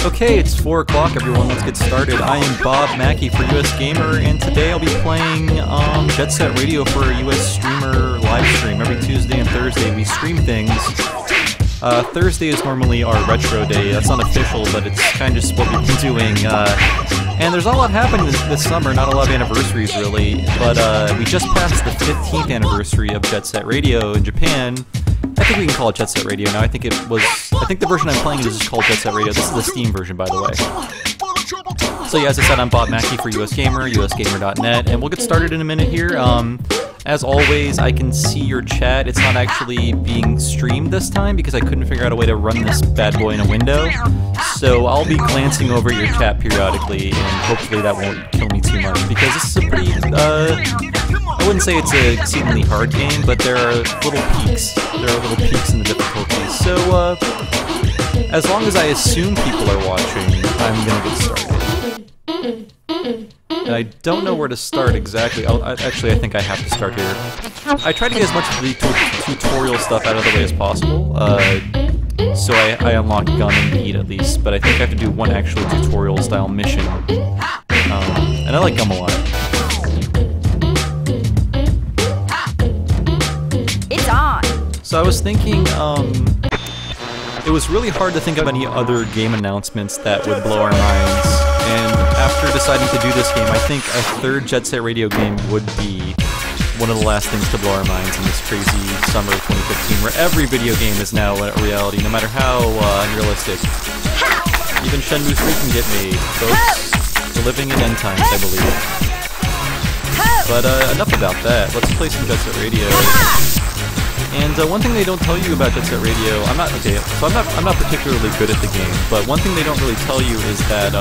Okay, it's 4 o'clock everyone, let's get started. I am Bob Mackey for USgamer, and today I'll be playing Jet Set Radio for a USstreamer live stream. Every Tuesday and Thursday we stream things. Thursday is normally our retro day. That's unofficial, but it's kind of just what we've been doing. And there's not a lot happening this summer, not a lot of anniversaries really, but we just passed the 15th anniversary of Jet Set Radio in Japan. I think we can call it Jet Set Radio now. I think the version I'm playing is just called Jet Set Radio. This is the Steam version, by the way. So yeah, as I said, I'm Bob Mackey for USgamer, usgamer.net, and we'll get started in a minute here. As always, I can see your chat. It's not actually being streamed this time because I couldn't figure out a way to run this bad boy in a window. So I'll be glancing over your chat periodically, and hopefully that won't kill me too much, because this is a pretty, I wouldn't say it's an exceedingly hard game, but there are little peaks. There are little peaks in the difficulties. So, as long as I assume people are watching, I'm gonna get started. And I don't know where to start exactly. Actually, I think I have to start here. I tried to get as much of the tutorial stuff out of the way as possible, so I unlock Gun and Beat at least, but I think I have to do one actual tutorial-style mission. And I like Gum a lot. It's on! So I was thinking, it was really hard to think of any other game announcements that would blow our minds, and after deciding to do this game, I think a third Jet Set Radio game would be one of the last things to blow our minds in this crazy summer of 2015, where every video game is now a reality, no matter how unrealistic. Even Shenmue 3 can get made, folks. We're living in end times, I believe. But enough about that. Let's play some Jet Set Radio. And one thing they don't tell you about Jet Set Radio, I'm not particularly good at the game, but one thing they don't really tell you is that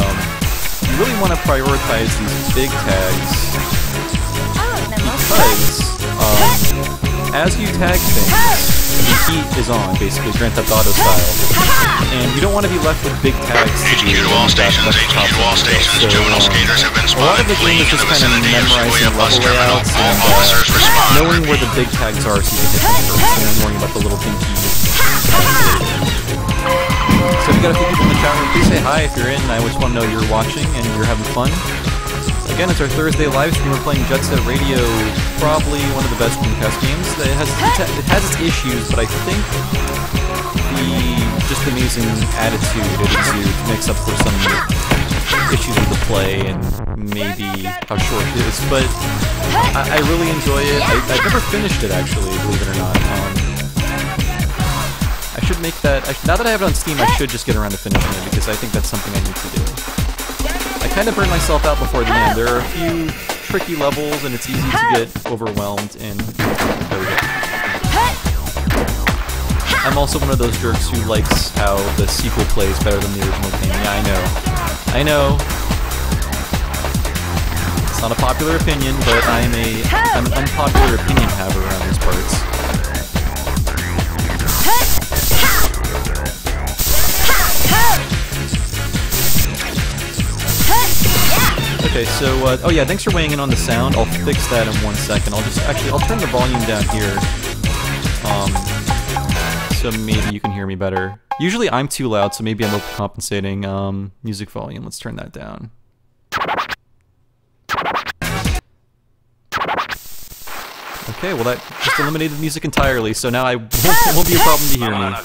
you really want to prioritize these big tags, because as you tag things, the heat is on, basically Grand Theft Auto style, and you don't want to be left with big tags to do. HQ to all stations, HQ to all stations, juvenile skaters have been A lot spotted of the game is fleeing into just the kind of vicinity of memorizing Shibuya level bus terminal. layouts All and officers respond. knowing where the big tags are so you can hit them first, and then worrying about the little dinky. So if you got a few people in the chat room, please say hi if you're in. I just want to know you're watching and you're having fun. Again, it's our Thursday live stream. We're playing Jet Set Radio, probably one of the best Dreamcast games. It has its issues, but I think the just amazing attitude it exudes makes up for some issues with the play and maybe how short it is. But I really enjoy it. I've never finished it actually, believe it or not. I should make that. Now that I have it on Steam, I should just get around to finishing it because I think that's something I need to do. I kind of burned myself out before the end. There are a few tricky levels and it's easy to get overwhelmed, and there we go. I'm also one of those jerks who likes how the sequel plays better than the original game. Yeah, I know. It's not a popular opinion, but I'm an unpopular opinion haver around these parts. Okay, so, oh yeah, thanks for weighing in on the sound. I'll fix that in 1 second. I'll turn the volume down here, so maybe you can hear me better. Usually I'm too loud, so maybe I'm overcompensating. Music volume, let's turn that down. Okay, well that just eliminated music entirely, so now it won't be a problem to hear me.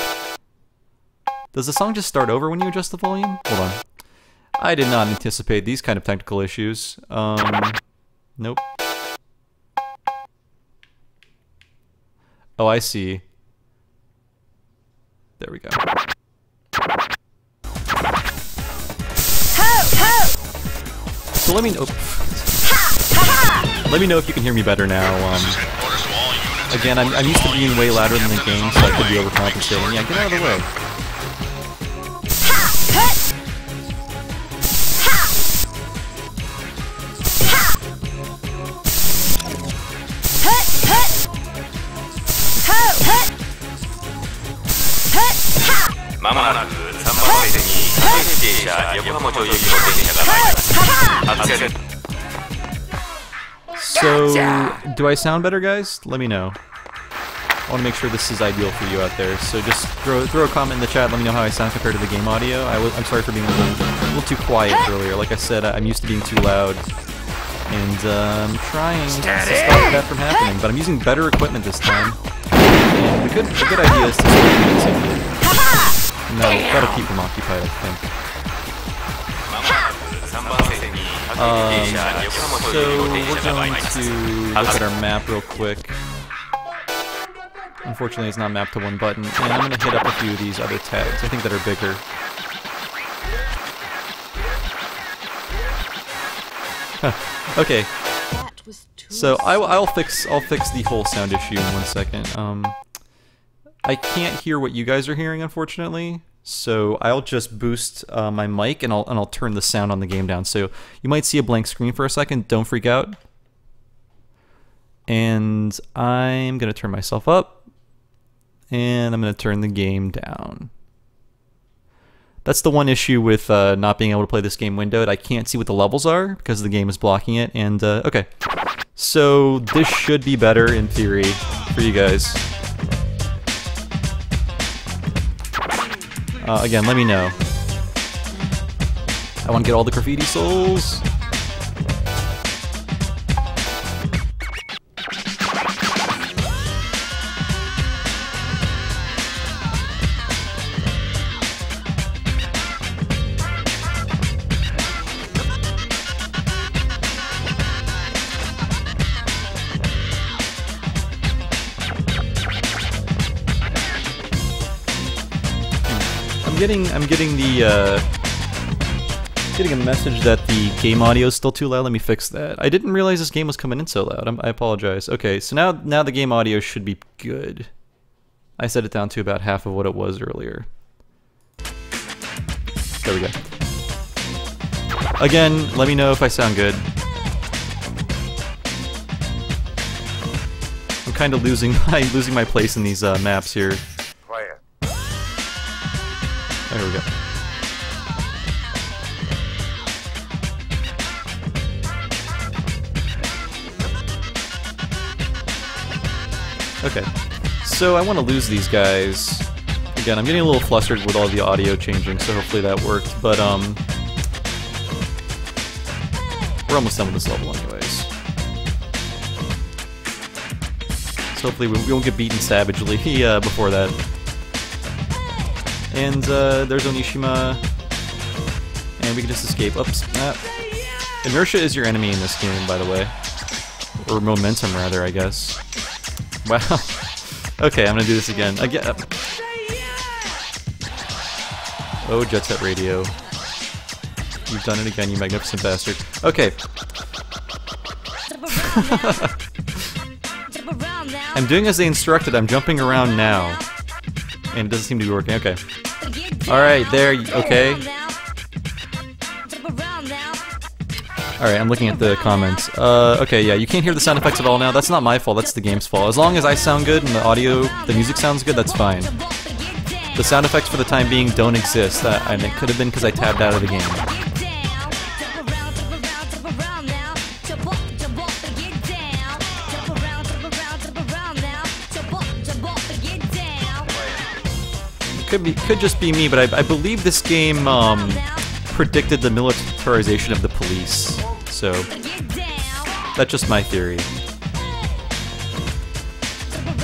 Does the song just start over when you adjust the volume? Hold on. I did not anticipate these kind of technical issues. Nope. Oh, I see. There we go. So let me know. Let me know if you can hear me better now. Again, I'm used to being way louder than the game, so I could be overcompensating. Yeah, get out of the way. So, do I sound better, guys? Let me know. I want to make sure this is ideal for you out there. So just throw a comment in the chat. Let me know how I sound compared to the game audio. I'm sorry for being a little too quiet earlier. Like I said, I'm used to being too loud, and I'm trying to stop that from happening. But I'm using better equipment this time. And the good idea is to start using. No, that'll keep them occupied, I think. So we're going to look at our map real quick. Unfortunately, it's not mapped to one button, and I'm going to hit up a few of these other tags, I think, that are bigger. Okay, so I'll fix the whole sound issue in 1 second. I can't hear what you guys are hearing, unfortunately, so I'll just boost my mic and I'll turn the sound on the game down. So you might see a blank screen for a second. Don't freak out. And I'm gonna turn myself up, and I'm gonna turn the game down. That's the one issue with not being able to play this game windowed. I can't see what the levels are because the game is blocking it. And okay, so this should be better in theory for you guys. Again, let me know. I want to get all the graffiti souls. I'm getting a message that the game audio is still too loud. Let me fix that. I didn't realize this game was coming in so loud. I apologize. Okay, so now the game audio should be good. I set it down to about half of what it was earlier. There we go. Again, let me know if I sound good. I'm kind of losing my place in these maps here. There we go. Okay, so I want to lose these guys. Again, I'm getting a little flustered with all the audio changing, so hopefully that worked. But we're almost done with this level anyways. So hopefully we won't get beaten savagely before that. And there's Onishima, and we can just escape. Oops. Inertia is your enemy in this game, by the way. Or momentum, rather, I guess. Wow. Okay, I'm gonna do this again. Oh, Jet Set Radio. You've done it again, you magnificent bastard. Okay. I'm doing as they instructed, I'm jumping around now. And it doesn't seem to be working. Okay. Alright, there. Okay. Alright, I'm looking at the comments. Okay, yeah, you can't hear the sound effects at all now. That's not my fault, that's the game's fault. As long as I sound good and the music sounds good, that's fine. The sound effects for the time being don't exist, and it could have been because I tabbed out of the game. Could just be me, but I believe this game predicted the militarization of the police, so that's just my theory.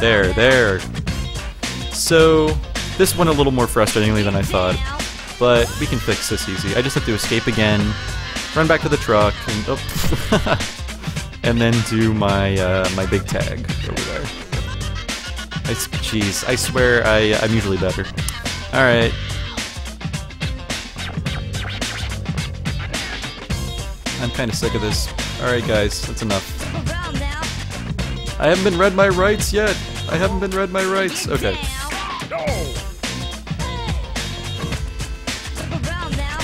There. So this went a little more frustratingly than I thought, but we can fix this easy. I just have to escape again, run back to the truck, and and then do my my big tag over there. Jeez, I swear I'm usually better. Alright. I'm kind of sick of this. Alright guys, that's enough. I haven't been read my rights yet! I haven't been read my rights! Okay.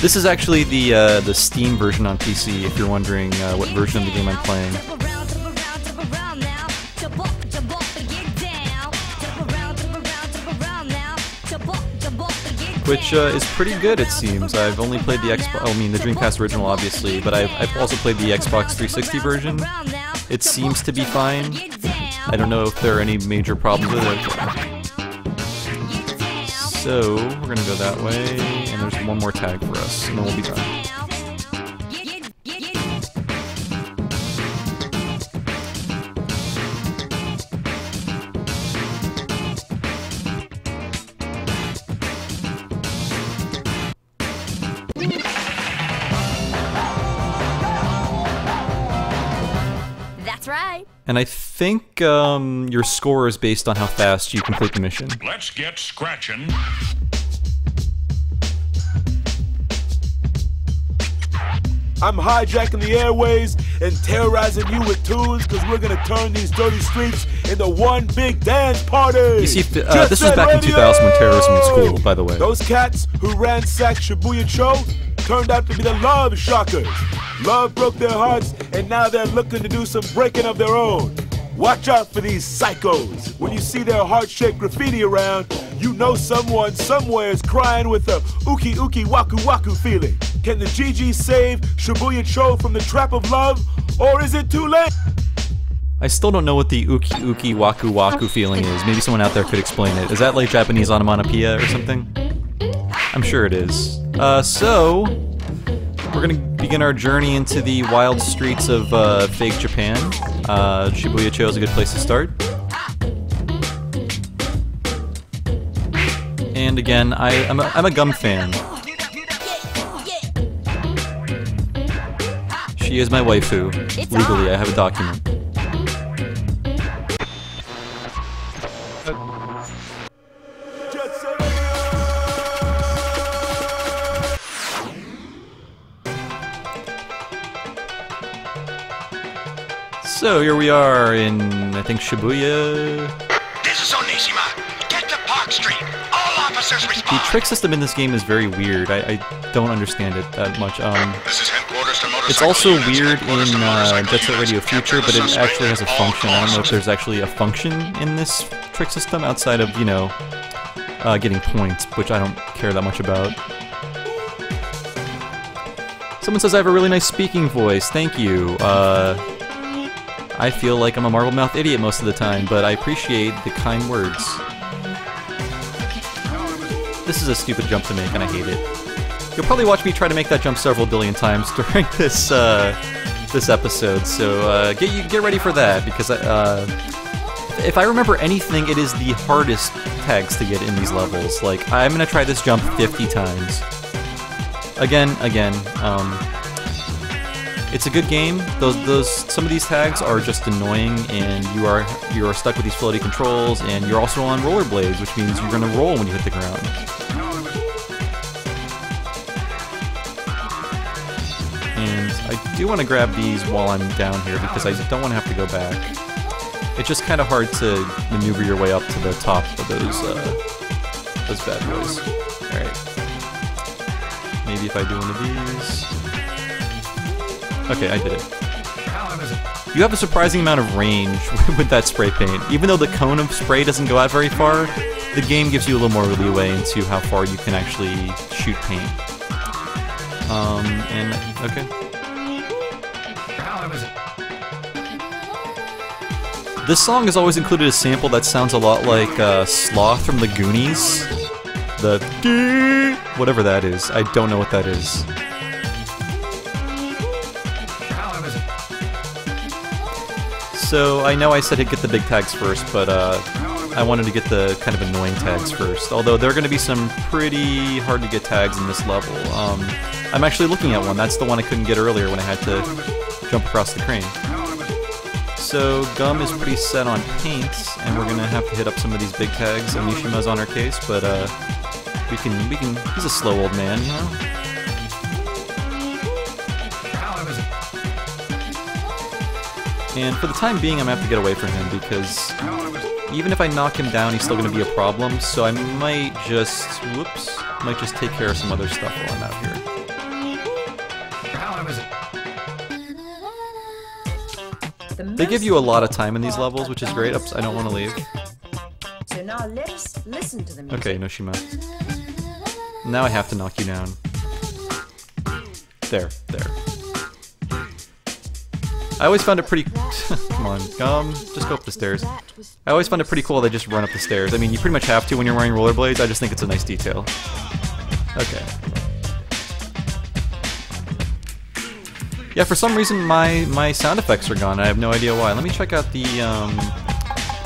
This is actually the Steam version on PC, if you're wondering what version of the game I'm playing. Which is pretty good, it seems. I've only played the the Dreamcast original, obviously, but I've also played the Xbox 360 version. It seems to be fine. I don't know if there are any major problems with it. So, we're gonna go that way, and there's one more tag for us, and then we'll be done. Right. And I think your score is based on how fast you complete the mission. Let's get scratching. I'm hijacking the airways and terrorizing you with tunes because we're gonna turn these dirty streets into one big dance party. You see, this was back in 2000 when terrorism was cool, by the way. Those cats who ransacked Shibuya Cho turned out to be the Love Shockers. Love broke their hearts, and now they're looking to do some breaking of their own. Watch out for these psychos. When you see their heart-shaped graffiti around, you know someone somewhere is crying with a uki uki waku waku feeling. Can the GG save Shibuya Cho from the trap of love, or is it too late? I still don't know what the uki uki waku waku feeling is. Maybe someone out there could explain it. Is that like Japanese onomatopoeia or something? I'm sure it is. So, we're gonna begin our journey into the wild streets of fake Japan. Shibuya Cho is a good place to start. And again, I'm a Gum fan. She is my waifu. Legally, I have a document. So here we are in, I think, Shibuya. This is Onishima. Get to Park Street. All officers The respond. trick system in this game is very weird. I don't understand it that much. This is headquarters to motorcycle It's also units. weird Headquarters to in motorcycle Jet Set units. Radio Future, but Captain it the actually has a suspect. All function. I don't know if clauses. there's actually a function in this trick system outside of, you know, getting points, which I don't care that much about. Someone says I have a really nice speaking voice. Thank you. I feel like I'm a marble-mouthed idiot most of the time, but I appreciate the kind words. This is a stupid jump to make, and I hate it. You'll probably watch me try to make that jump several billion times during this this episode, so get ready for that, because if I remember anything, it is the hardest tags to get in these levels. Like, I'm gonna try this jump 50 times. Again. It's a good game. Some of these tags are just annoying, and you are stuck with these floaty controls, and you're also on rollerblades, which means you're gonna roll when you hit the ground. And I do want to grab these while I'm down here because I don't want to have to go back. It's just kind of hard to maneuver your way up to the top of those bad boys. All right. Maybe if I do one of these. Okay, I did it. You have a surprising amount of range with that spray paint. Even though the cone of spray doesn't go out very far, the game gives you a little more leeway into how far you can actually shoot paint. Okay. This song has always included a sample that sounds a lot like Sloth from the Goonies. The whatever that is. I don't know what that is. So, I know I said to get the big tags first, but I wanted to get the kind of annoying tags first. Although there are going to be some pretty hard to get tags in this level. I'm actually looking at one. That's the one I couldn't get earlier when I had to jump across the crane. So, Gum is pretty set on paint, and we're going to have to hit up some of these big tags. Onishima's on our case, but we can, he's a slow old man, you know? And for the time being, I'm going to have to get away from him because even if I knock him down, he's still going to be a problem. So I might just, might just take care of some other stuff while I'm out here. They give you a lot of time in these levels, which is great. Oops, I don't want to leave. So now let us listen to the music. Okay, Noshima. Now I have to knock you down. There. I always found it pretty... Come on, just go up the stairs. I always found it pretty cool they just run up the stairs. I mean, you pretty much have to when you're wearing rollerblades. I just think it's a nice detail. Okay. Yeah, for some reason my sound effects are gone. I have no idea why. Let me check out the...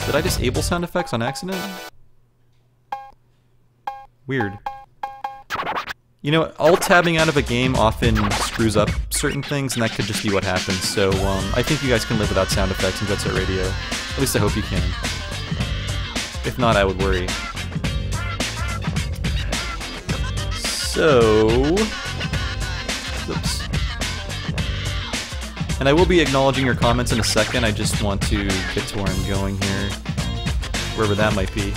Did I disable sound effects on accident? Weird. You know, alt-tabbing out of a game often screws up certain things, and that could just be what happens. So, I think you guys can live without sound effects in Jet Set Radio. At least I hope you can. If not, I would worry. So... Oops. And I will be acknowledging your comments in a second. I just want to get to where I'm going here. Wherever that might be.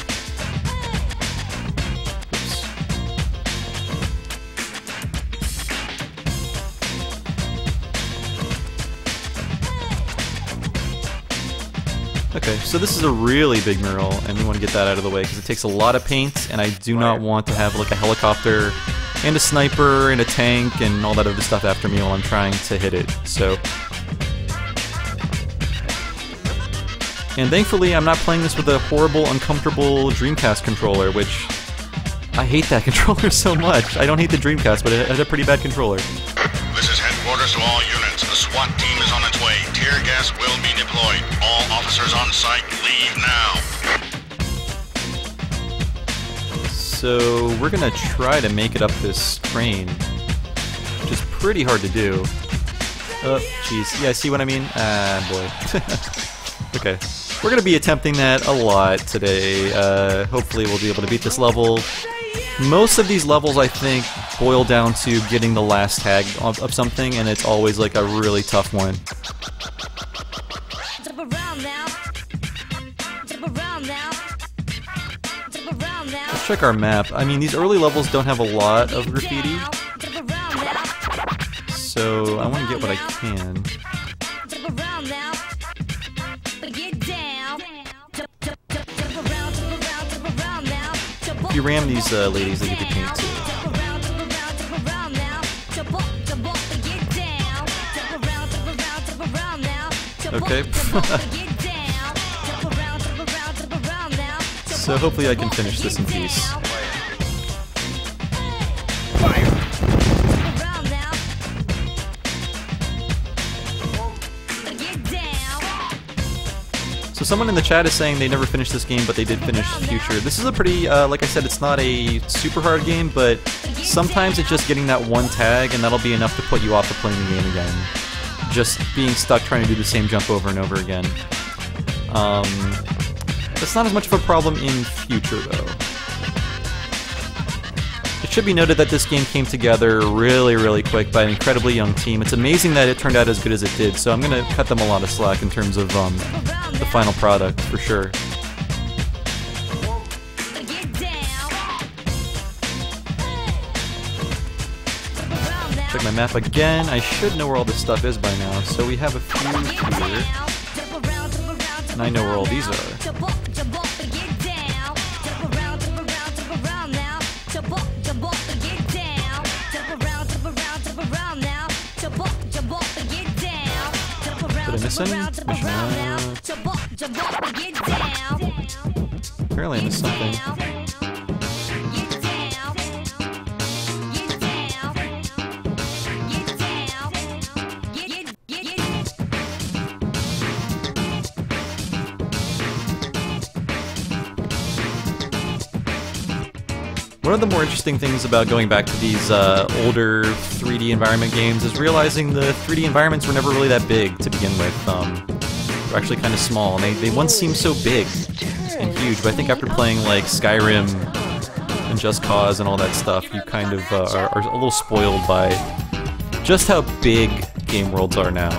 Okay, so this is a really big mural, and we want to get that out of the way because it takes a lot of paint, and I do not want to have like a helicopter and a sniper and a tank and all that other stuff after me while I'm trying to hit it. So, and thankfully I'm not playing this with a horrible, uncomfortable Dreamcast controller, which I hate that controller so much. I don't hate the Dreamcast, but it has a pretty bad controller. This is headquarters to all units. The SWAT team is on its way. Tear gas will be deployed. All officers on site, leave now. So we're gonna try to make it up this crane, which is pretty hard to do. Oh, jeez. Yeah, see what I mean? Ah, boy. Okay. We're gonna be attempting that a lot today. Hopefully we'll be able to beat this level. Most of these levels, I think, boil down to getting the last tag of something, and it's always like a really tough one. Let's check our map. I mean, these early levels don't have a lot of graffiti, so I want to get what I can. If you ram these ladies, they get to paint too. Okay. So hopefully I can finish this in peace. So someone in the chat is saying they never finished this game, but they did finish Future. This is a pretty, like I said, it's not a super hard game, but sometimes it's just getting that one tag, and that'll be enough to put you off of playing the game again. Just being stuck trying to do the same jump over and over again. That's not as much of a problem in Future, though. It should be noted that this game came together really, really quick by an incredibly young team. It's amazing that it turned out as good as it did, so I'm going to cut them a lot of slack in terms of the final product, for sure. Check my map again. I should know where all this stuff is by now, so we have a few here. And I know where all these are. Did I miss any? Apparently I missed something. One of the more interesting things about going back to these older 3D environment games is realizing the 3D environments were never really that big to begin with. They're actually kind of small, and they once seemed so big and huge, but I think after playing like Skyrim and Just Cause and all that stuff, you kind of are a little spoiled by just how big game worlds are now.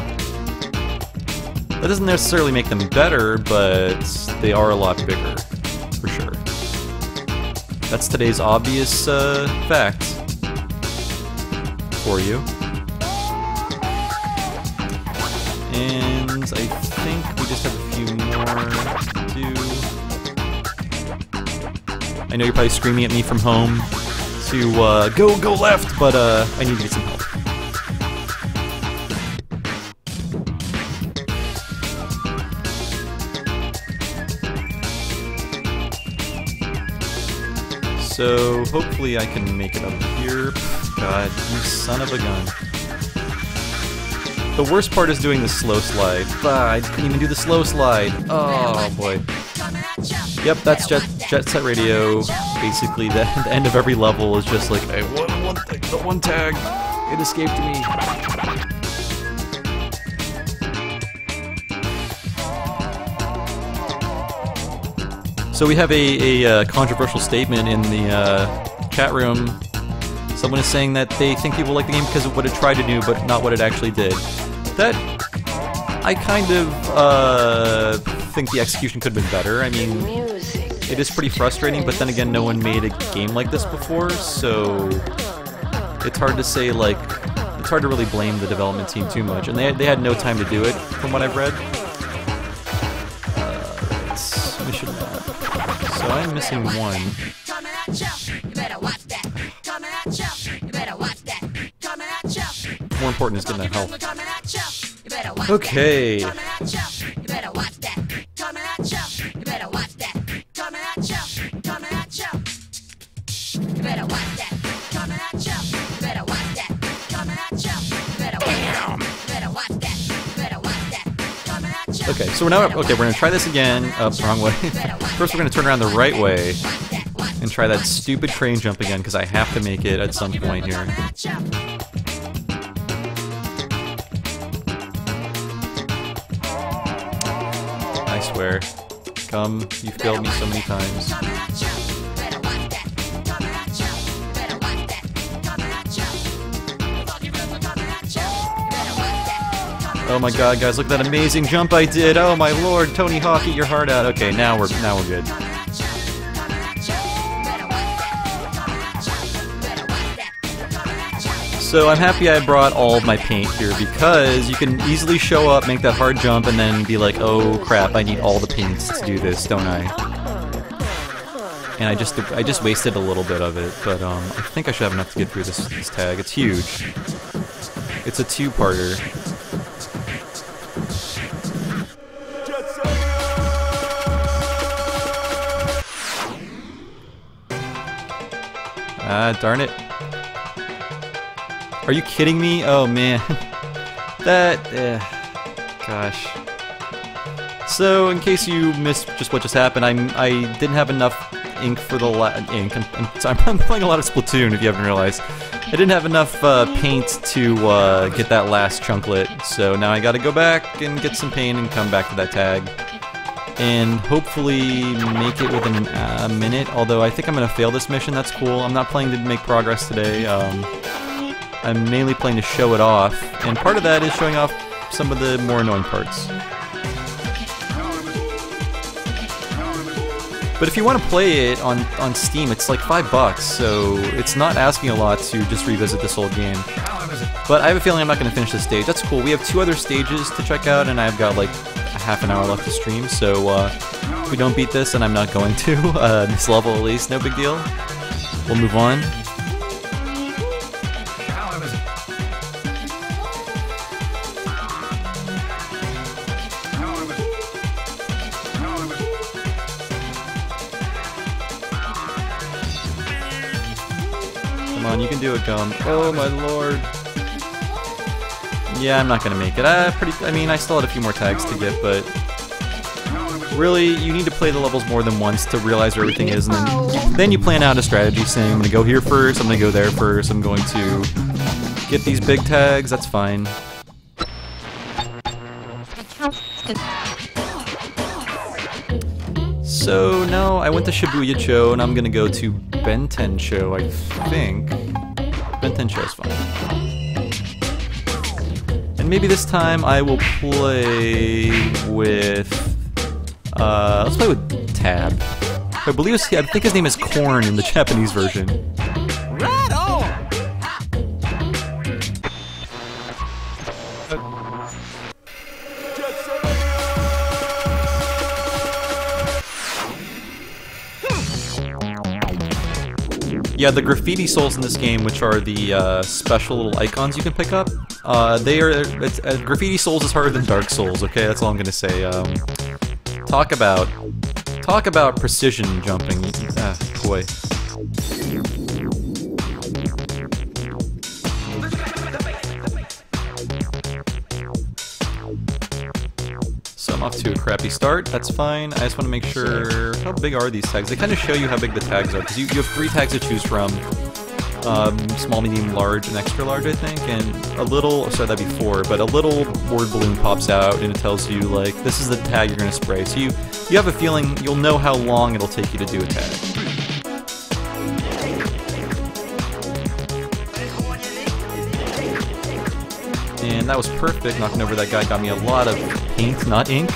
That doesn't necessarily make them better, but they are a lot bigger, for sure. That's today's obvious fact for you. And I think we just have a few more to do. I know you're probably screaming at me from home to go left, but I need to get some help. So hopefully I can make it up here. God, you son of a gun. The worst part is doing the slow slide. I couldn't even do the slow slide. Oh boy. Yep, that's Jet Set Radio. Basically, the end of every level is just like, I won the one tag. It escaped me. So we have a controversial statement in the chat room. Someone is saying that they think people like the game because of what it tried to do, but not what it actually did. That, I kind of think the execution could have been better. I mean, it is pretty frustrating, but then again, no one made a game like this before, so it's hard to say, like, it's hard to really blame the development team too much. And they had no time to do it, from what I've read. It's mission map. So I'm missing one. More important is getting that health. Okay. Okay, so we're gonna try this again. Wrong way. First we're gonna turn around the right way and try that stupid train jump again, because I have to make it at some point here. I swear. Come, you've failed me so many times. Oh my god, guys, look at that amazing jump I did! Oh my lord, Tony Hawk, eat your heart out. Okay, now we're good. So I'm happy I brought all of my paint here, because you can easily show up, make that hard jump, and then be like, oh crap, I need all the paints to do this, don't I? And I just wasted a little bit of it, but I think I should have enough to get through this tag. It's huge. It's a two-parter. Ah, darn it. Are you kidding me? Oh man. Gosh. So, in case you missed just what just happened, I didn't have enough ink for the ink. I'm playing a lot of Splatoon, if you haven't realized. I didn't have enough paint to get that last chunklet, so now I gotta go back and get some paint and come back to that tag. And hopefully make it within a minute, although I think I'm gonna fail this mission. That's cool. I'm not playing to make progress today. I'm mainly playing to show it off, and part of that is showing off some of the more annoying parts. But if you want to play it on Steam, it's like $5, so it's not asking a lot to just revisit this old game. But I have a feeling I'm not going to finish this stage. That's cool. We have 2 other stages to check out, and I've got like a half an hour left to stream, so if we don't beat this, and I'm not going to, this level at least, no big deal. We'll move on. Come on, you can do it, Gum. Oh my lord. Yeah, I'm not gonna make it. I mean, I still had a few more tags to get, but really, you need to play the levels more than once to realize where everything is, and then you plan out a strategy saying, I'm gonna go here first, I'm gonna go there first, I'm going to get these big tags, that's fine. So, no, I went to Shibuya Cho, and I'm gonna go to Benten Cho, I think. Benten Cho is fine. And maybe this time I will play with... let's play with Tab. I think his name is Korn in the Japanese version. Right on! Yeah, the graffiti souls in this game, which are the special little icons you can pick up, graffiti souls is harder than Dark Souls. Okay, that's all I'm gonna say. Talk about precision jumping. Ah, boy. Off to a crappy start, that's fine. I just want to make sure, how big are these tags? They kind of show you how big the tags are, because you have 3 tags to choose from. Small, medium, large, and extra large, I think, and a little, sorry, that'd be 4, but a little word balloon pops out and it tells you, like, this is the tag you're going to spray. So you have a feeling, you'll know how long it'll take you to do a tag. And that was perfect, knocking over that guy got me a lot of paint, not ink.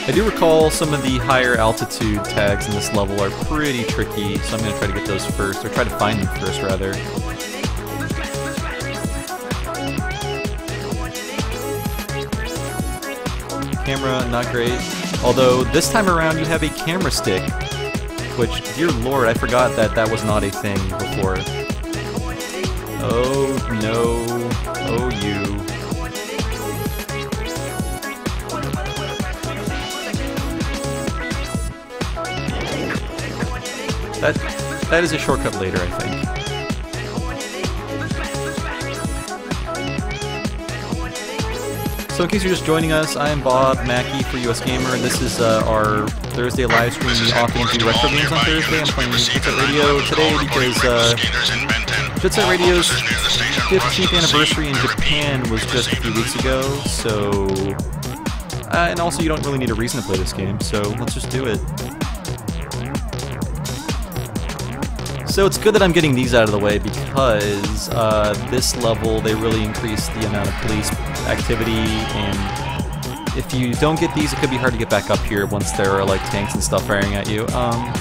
I do recall some of the higher altitude tags in this level are pretty tricky, so I'm going to try to get those first, or try to find them first, rather. Camera, not great. Although, this time around you have a camera stick, which, dear lord, I forgot that was not a thing before. Oh, no. Oh, you. That is a shortcut later, I think. So in case you're just joining us, I am Bob Mackey for US Gamer, and this is our Thursday live stream. We often do retro games on Thursday. I'm playing Jet Set Radio today because Jet Set Radio's 15th anniversary in Japan was just a few weeks ago, so... and also you don't really need a reason to play this game, so let's just do it. So it's good that I'm getting these out of the way because this level, they really increase the amount of police activity, and if you don't get these, it could be hard to get back up here once there are like tanks and stuff firing at you. I'm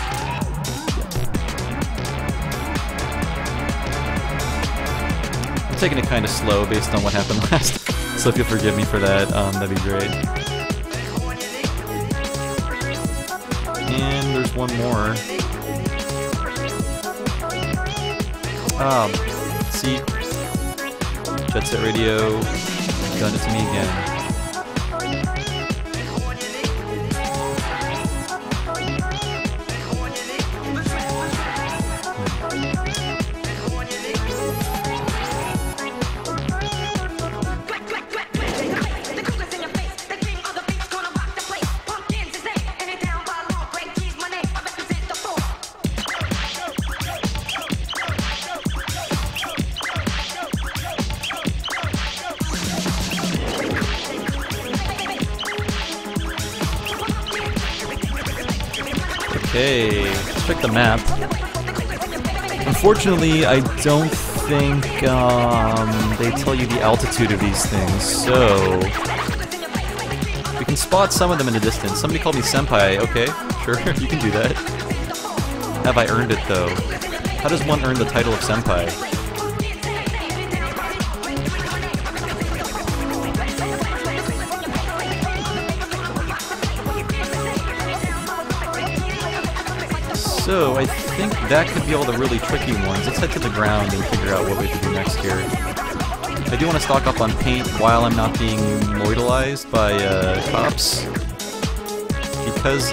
taking it kind of slow based on what happened last, so if you'll forgive me for that, that'd be great. And there's one more. See, Jet Set Radio, done it to me again. Okay, let's check the map. Unfortunately, I don't think they tell you the altitude of these things, so... we can spot some of them in the distance. Somebody called me Senpai. Okay, sure, you can do that. Have I earned it, though? How does one earn the title of Senpai? So, I think that could be all the really tricky ones. Let's head to the ground and figure out what we have to do next here. I do want to stock up on paint while I'm not being moidalized by cops, because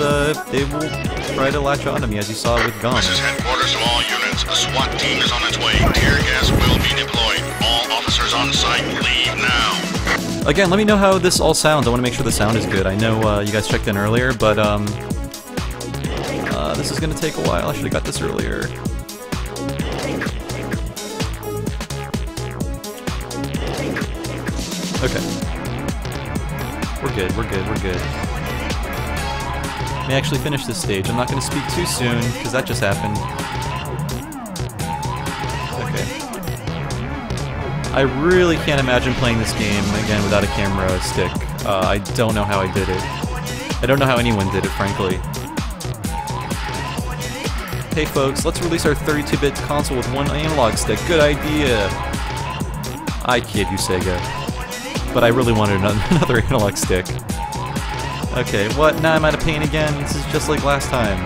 they will try to latch onto me, as you saw with gum. This is headquarters to all units. The SWAT team is on its way. Tear gas will be deployed. All officers on site, leave now. Again, let me know how this all sounds. I want to make sure the sound is good. I know you guys checked in earlier, but this is going to take a while. I should have got this earlier. Okay. We're good, we're good, we're good. May actually finish this stage. I'm not going to speak too soon, because that just happened. Okay. I really can't imagine playing this game, again, without a camera stick. I don't know how I did it. I don't know how anyone did it, frankly. Hey folks, let's release our 32-bit console with one analog stick. Good idea! I kid you, Sega. But I really wanted another analog stick. Okay, what? Now I'm out of paint again? This is just like last time.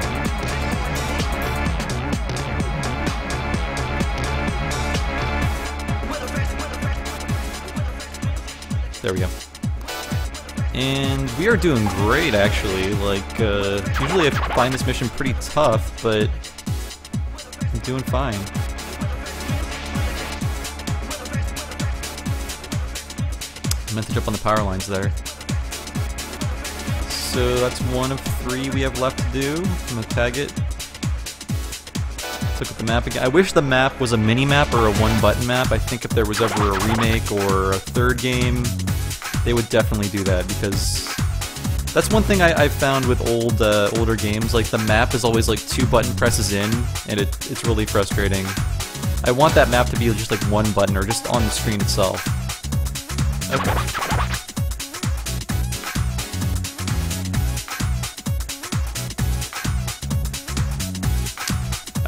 There we go. And we are doing great, actually. Like, usually I find this mission pretty tough, but I'm doing fine. I meant to jump on the power lines there. So that's 1 of 3 we have left to do. I'm gonna tag it. Look at the map again. I wish the map was a mini-map or a one-button map. I think if there was ever a remake or a third game, they would definitely do that, because that's one thing I've found with older games. Like, the map is always like 2 button presses in, and it's really frustrating. I want that map to be just like 1 button or just on the screen itself. Okay.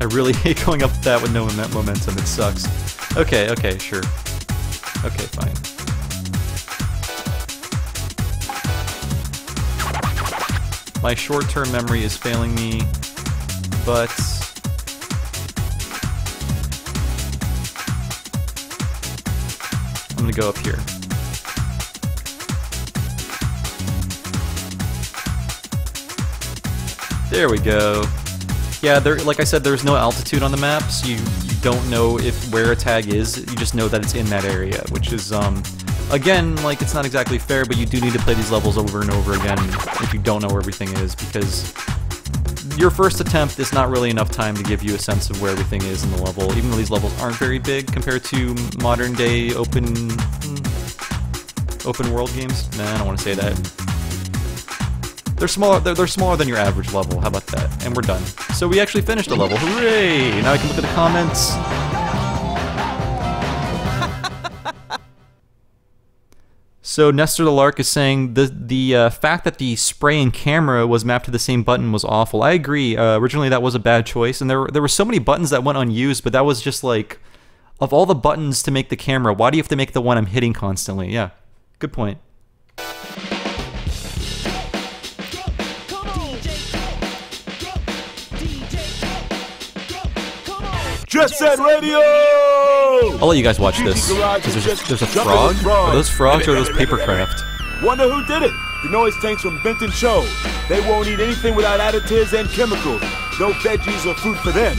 I really hate going up that with no momentum, it sucks. Okay, okay, sure. Okay, fine. My short-term memory is failing me, but... I'm gonna go up here. There we go. Yeah, like I said, there's no altitude on the map, so you don't know where a tag is. You just know that it's in that area, which is, again, like, it's not exactly fair, but you do need to play these levels over and over again if you don't know where everything is, because your first attempt is not really enough time to give you a sense of where everything is in the level, even though these levels aren't very big compared to modern-day open world games. Nah, I don't want to say that. They're smaller. They're smaller than your average level. How about that? And we're done. So we actually finished a level. Hooray! Now I can look at the comments. So Nestor the Lark is saying the fact that the spray and camera was mapped to the same button was awful. I agree. Originally that was a bad choice, and there were so many buttons that went unused. But that was just like, of all the buttons to make the camera, why do you have to make the one I'm hitting constantly? Yeah, good point. Jet Set Radio! I'll let you guys watch this, because there's a frog? Are those frogs or are those papercraft? Wonder who did it? The noise tanks from Benton Show. They won't eat anything without additives and chemicals. No veggies or fruit for them.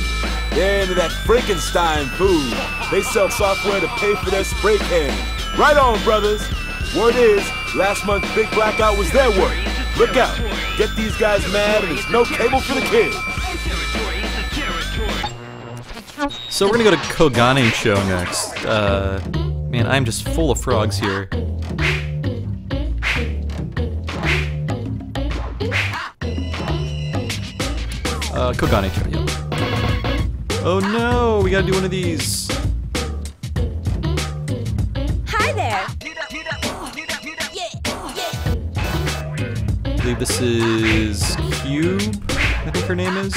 They're into that Frankenstein food. They sell software to pay for their spray cans. Right on, brothers. Word is, last month's big blackout was their work. Look out. Get these guys mad and there's no cable for the kids. So we're gonna go to Kogane Show next. Man, I'm just full of frogs here. Kogane Show, yeah. Oh no, we gotta do one of these. Hi there. I believe this is Cube, I think her name is.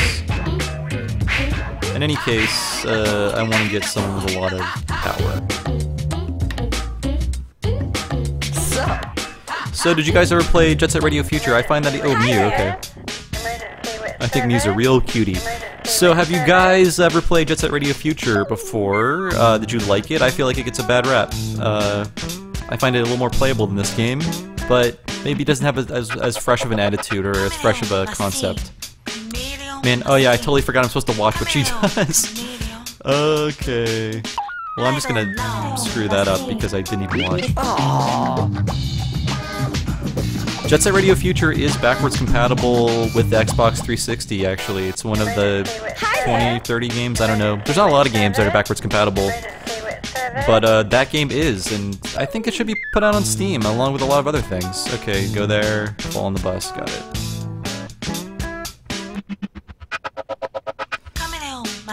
In any case, I want to get someone with a lot of power. So did you guys ever play Jet Set Radio Future? I find that... Oh, Mew, okay. I think Mew's a real cutie. So have you guys ever played Jet Set Radio Future before? Did you like it? I feel like it gets a bad rap. I find it a little more playable than this game, but maybe it doesn't have as fresh of an attitude or as fresh of a concept. Man, oh yeah, I totally forgot I'm supposed to watch what she does. Okay. Well, I'm just gonna screw that up because I didn't even watch. Jet Set Radio Future is backwards compatible with the Xbox 360, actually. It's one of the 20, 30 games, I don't know. There's not a lot of games that are backwards compatible. But that game is, and I think it should be put out on Steam, along with a lot of other things. Okay, go there, fall on the bus, got it.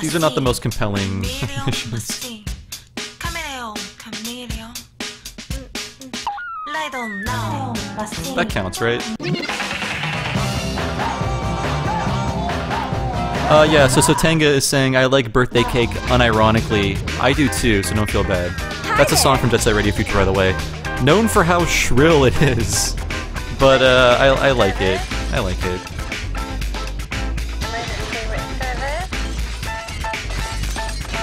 These are not the most compelling missions. That counts, right? Yeah, so Sotenga is saying, I like birthday cake unironically. I do too, so don't feel bad. That's a song from Jet Set Radio Future, by the way. Known for how shrill it is. But, I like it. I like it.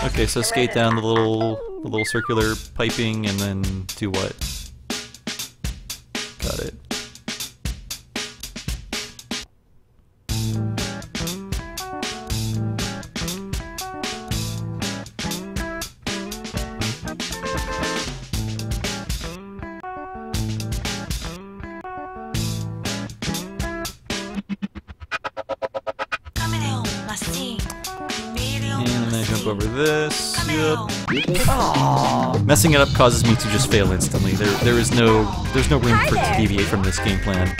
Okay, so skate down the little circular piping and then do what? Got it. jump over this. Yep. Messing it up causes me to just fail instantly. There's no room for to deviate from this game plan.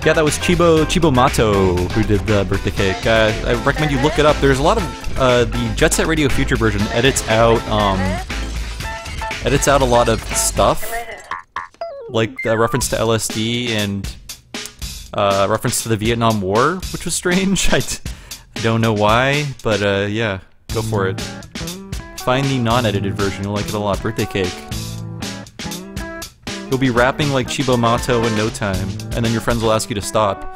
Yeah, that was Chibo Mato who did the birthday cake. I recommend you look it up. There's a lot of the Jet Set Radio Future version edits out a lot of stuff, like the reference to LSD and reference to the Vietnam War, which was strange. I don't know why, but yeah, go for it. Find the non-edited version, you'll like it a lot. Birthday cake. You'll be rapping like Chibo Mato in no time, and then your friends will ask you to stop.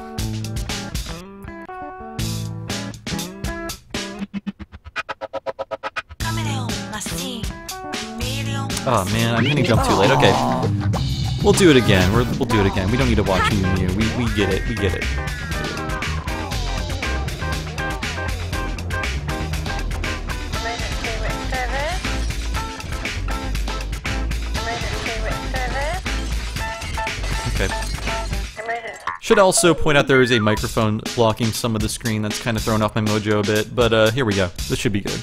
Oh man, I'm hitting jump too late. Okay, we'll do it again. We'll do it again. We don't need to watch you. We get it. We get it. Okay. Should also point out there is a microphone blocking some of the screen. That's kind of thrown off my mojo a bit, but here we go. This should be good.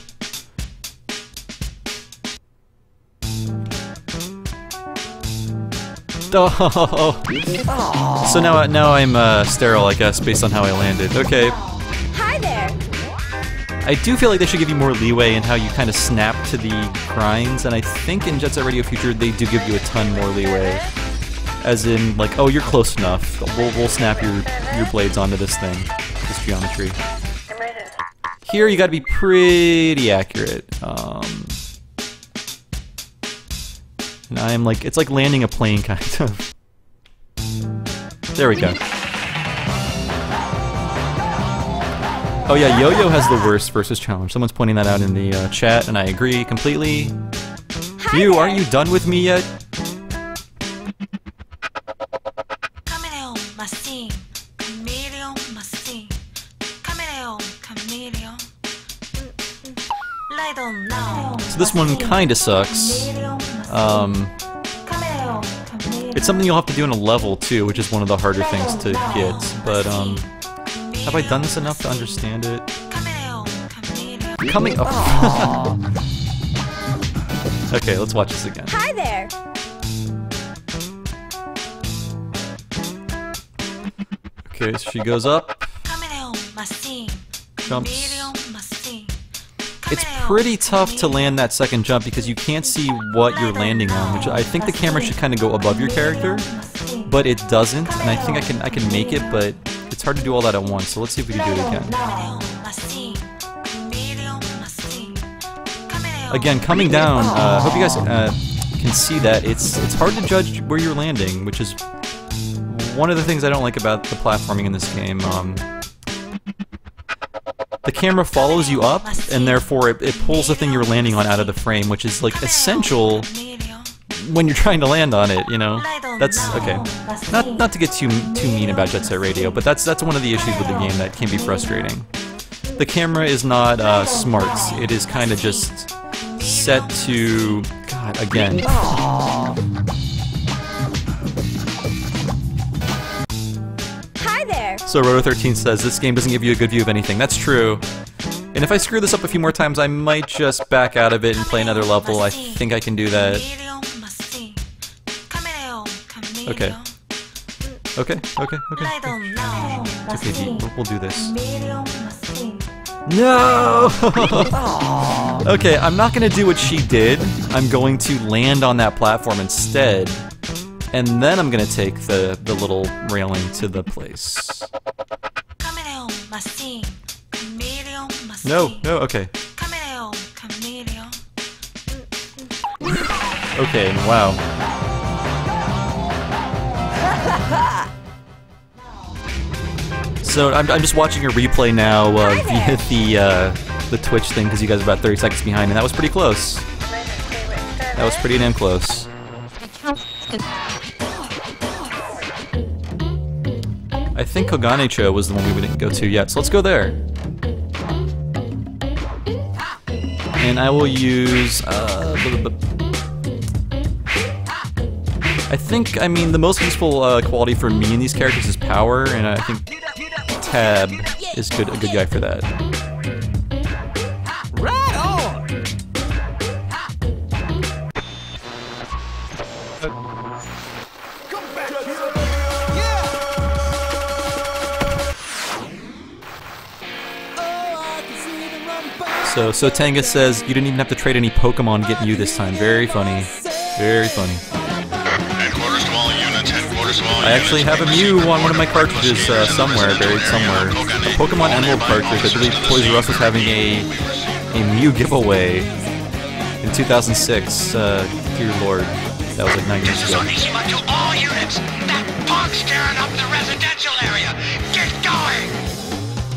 Oh. So now I'm sterile, I guess, based on how I landed. Okay. Hi there. I do feel like they should give you more leeway in how you kind of snap to the grinds, and I think in Jet Set Radio Future they do give you a ton more leeway. As in, like, oh, you're close enough. We'll snap your blades onto this thing, this geometry. Here you got to be pretty accurate. And I am like, it's like landing a plane, kind of. There we go. Oh yeah, Yo-Yo has the worst versus challenge. Someone's pointing that out in the chat, and I agree completely. You, aren't you done with me yet? So this one kinda sucks. It's something you'll have to do in a level too, which is one of the harder things to get. But have I done this enough to understand it? Coming up. Okay, let's watch this again. Hi there. Okay, so she goes up, jumps. It's pretty tough to land that second jump because you can't see what you're landing on, which I think the camera should kind of go above your character, but it doesn't, and I think I can make it, but it's hard to do all that at once, so let's see if we can do it again. Again, coming down, hope you guys can see that. It's hard to judge where you're landing, which is one of the things I don't like about the platforming in this game. The camera follows you up, and therefore it pulls the thing you're landing on out of the frame, which is like essential when you're trying to land on it, you know? That's okay. Not to get too mean about Jet Set Radio, but that's one of the issues with the game that can be frustrating. The camera is not smart. It is kind of just set to... God, again. So Roto13 says, this game doesn't give you a good view of anything. That's true. And if I screw this up a few more times, I might just back out of it and play another level. I think I can do that. Okay. Okay. Okay, we'll do this. No! Okay, I'm not gonna do what she did. I'm going to land on that platform instead. And then I'm gonna take the little railing to the place. No, okay. Okay, wow. So I'm just watching a replay now via the Twitch thing because you guys are about 30 seconds behind, and that was pretty close. That was pretty damn close. I think Koganecho was the one we didn't go to yet, so let's go there. And I will use, I mean, the most useful quality for me in these characters is power, and I think Tab is a good guy for that. So Tanga says you didn't even have to trade any Pokemon to get Mew this time. Very funny. Very funny. Headquarters to all units. Headquarters to all units. I actually have a Mew on one of my cartridges somewhere, buried somewhere. A Pokemon Emerald cartridge. I believe Toys R Us was having a Mew giveaway in 2006. Dear Lord, that was like 9 years ago. To all units. That punk's tearing up the residential area. Get going.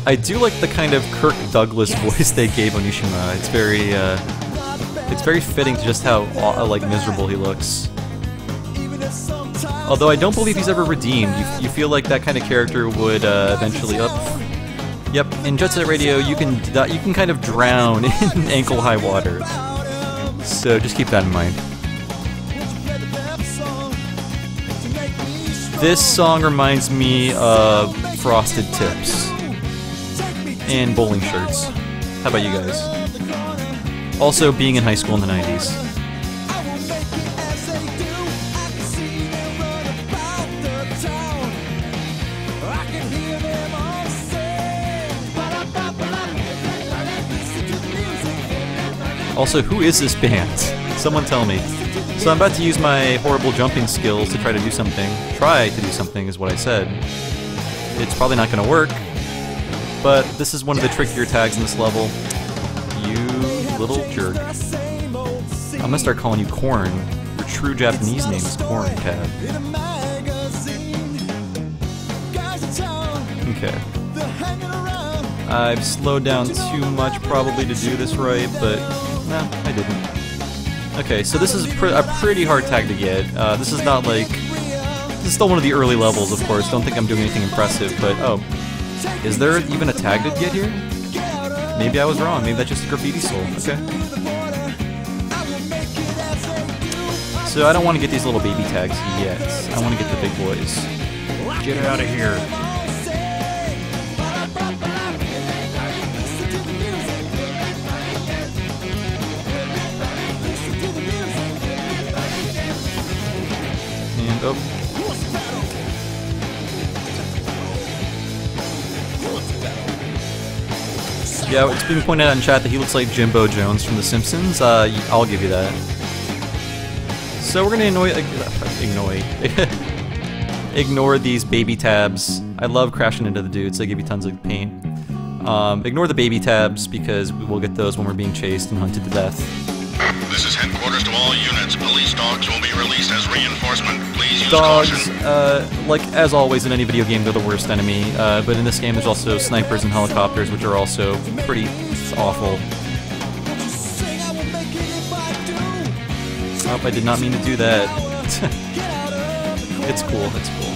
I do like the kind of Kirk Douglas voice they gave Onishima. It's very fitting to just how like miserable he looks. Although I don't believe he's ever redeemed. You feel like that kind of character would eventually Yep, in Jet Set Radio you can kind of drown in ankle-high water. So just keep that in mind. This song reminds me of Frosted Tips and bowling shirts. How about you guys? Also being in high school in the 90s. Also, who is this band? Someone tell me. So I'm about to use my horrible jumping skills to try to do something. Try to do something is what I said. It's probably not going to work, but this is one of the trickier tags in this level. You little jerk. I'm gonna start calling you Corn. Your true Japanese name is Corn, Tab. Okay. I've slowed down too much probably to do this right, but no, I didn't. Okay, so this is a pretty hard tag to get. This is not like... This is still one of the early levels, of course. Don't think I'm doing anything impressive, but oh. Is there even a tag to get here? Maybe I was wrong. Maybe that's just a graffiti soul. Okay. So I don't want to get these little baby tags yet. I want to get the big boys. Get out of here. And up. Yeah, it's been pointed out in chat that he looks like Jimbo Jones from The Simpsons. I'll give you that. So we're gonna ignore these baby tabs. I love crashing into the dudes. They give you tons of pain. Ignore the baby tabs because we will get those when we're being chased and hunted to death. This is headquarters to all units. Police dogs will be released as reinforcement. Please use Dogs, caution. like as always in any video game, they're the worst enemy. But in this game, there's also snipers and helicopters, which are also pretty awful. Oh, I did not mean to do that. It's cool. It's cool.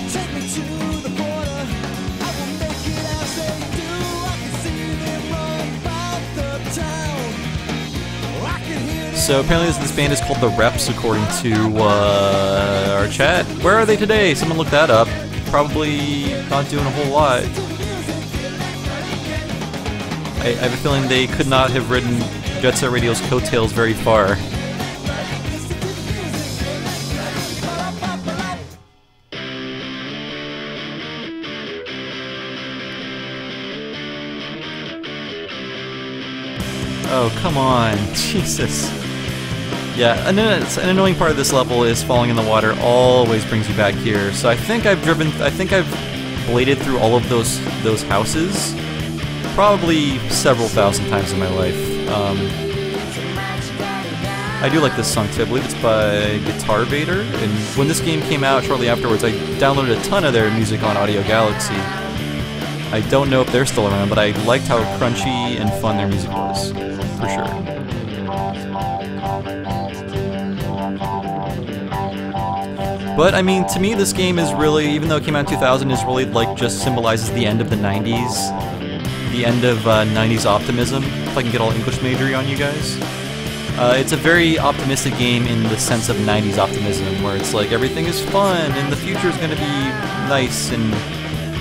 So apparently this band is called The Reps, according to our chat. Where are they today? Someone look that up. Probably not doing a whole lot. I have a feeling they could not have ridden Jet Set Radio's coattails very far. Oh, come on. Jesus. Yeah, an annoying part of this level is falling in the water always brings you back here. So I think I've bladed through all of those houses probably several thousand times in my life. I do like this song too. I believe it's by Guitar Vader, and when this game came out shortly afterwards, I downloaded a ton of their music on Audio Galaxy. I don't know if they're still around, but I liked how crunchy and fun their music was, for sure. But, I mean, to me this game is really, even though it came out in 2000, is really, like, just symbolizes the end of the 90s. The end of 90s optimism, if I can get all English majory on you guys. It's a very optimistic game in the sense of 90s optimism, where it's like, everything is fun, and the future is going to be nice, and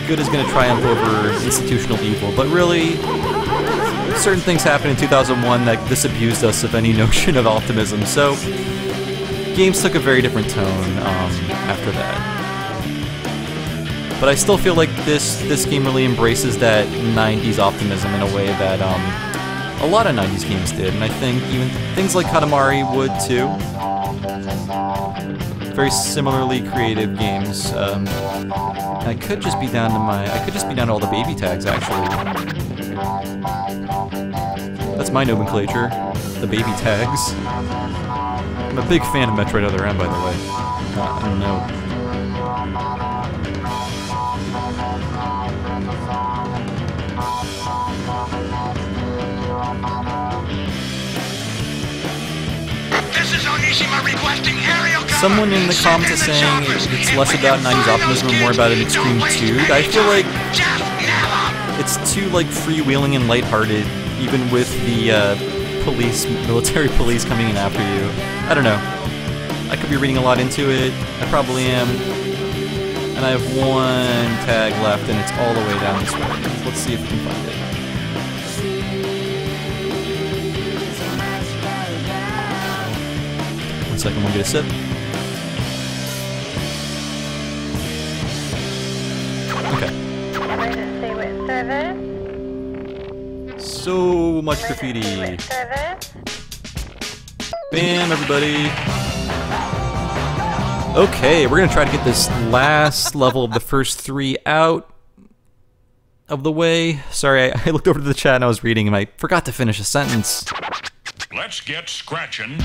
good is going to triumph over institutional evil. But really, certain things happened in 2001 that disabused us of any notion of optimism, so games took a very different tone after that. But I still feel like this game really embraces that 90s optimism in a way that A lot of 90s games did, and I think even things like Katamari would too. Very similarly creative games. I could just be down to all the baby tags actually. That's my nomenclature, the baby tags. I'm a big fan of Metroid Other M, by the way. I don't know. Someone in the comments is saying it's less about 90s optimism and more about an extreme dude. I feel like it's too like freewheeling and lighthearted, even with the military police coming in after you. I don't know. I could be reading a lot into it. I probably am. And I have one tag left, and it's all the way down this way. Let's see if we can find it. One second, we'll get a sip. Okay. So much graffiti. Bam, everybody. Okay, we're gonna try to get this last level of the first 3 out of the way. Sorry, I looked over to the chat and I was reading and I forgot to finish a sentence. Let's get scratching.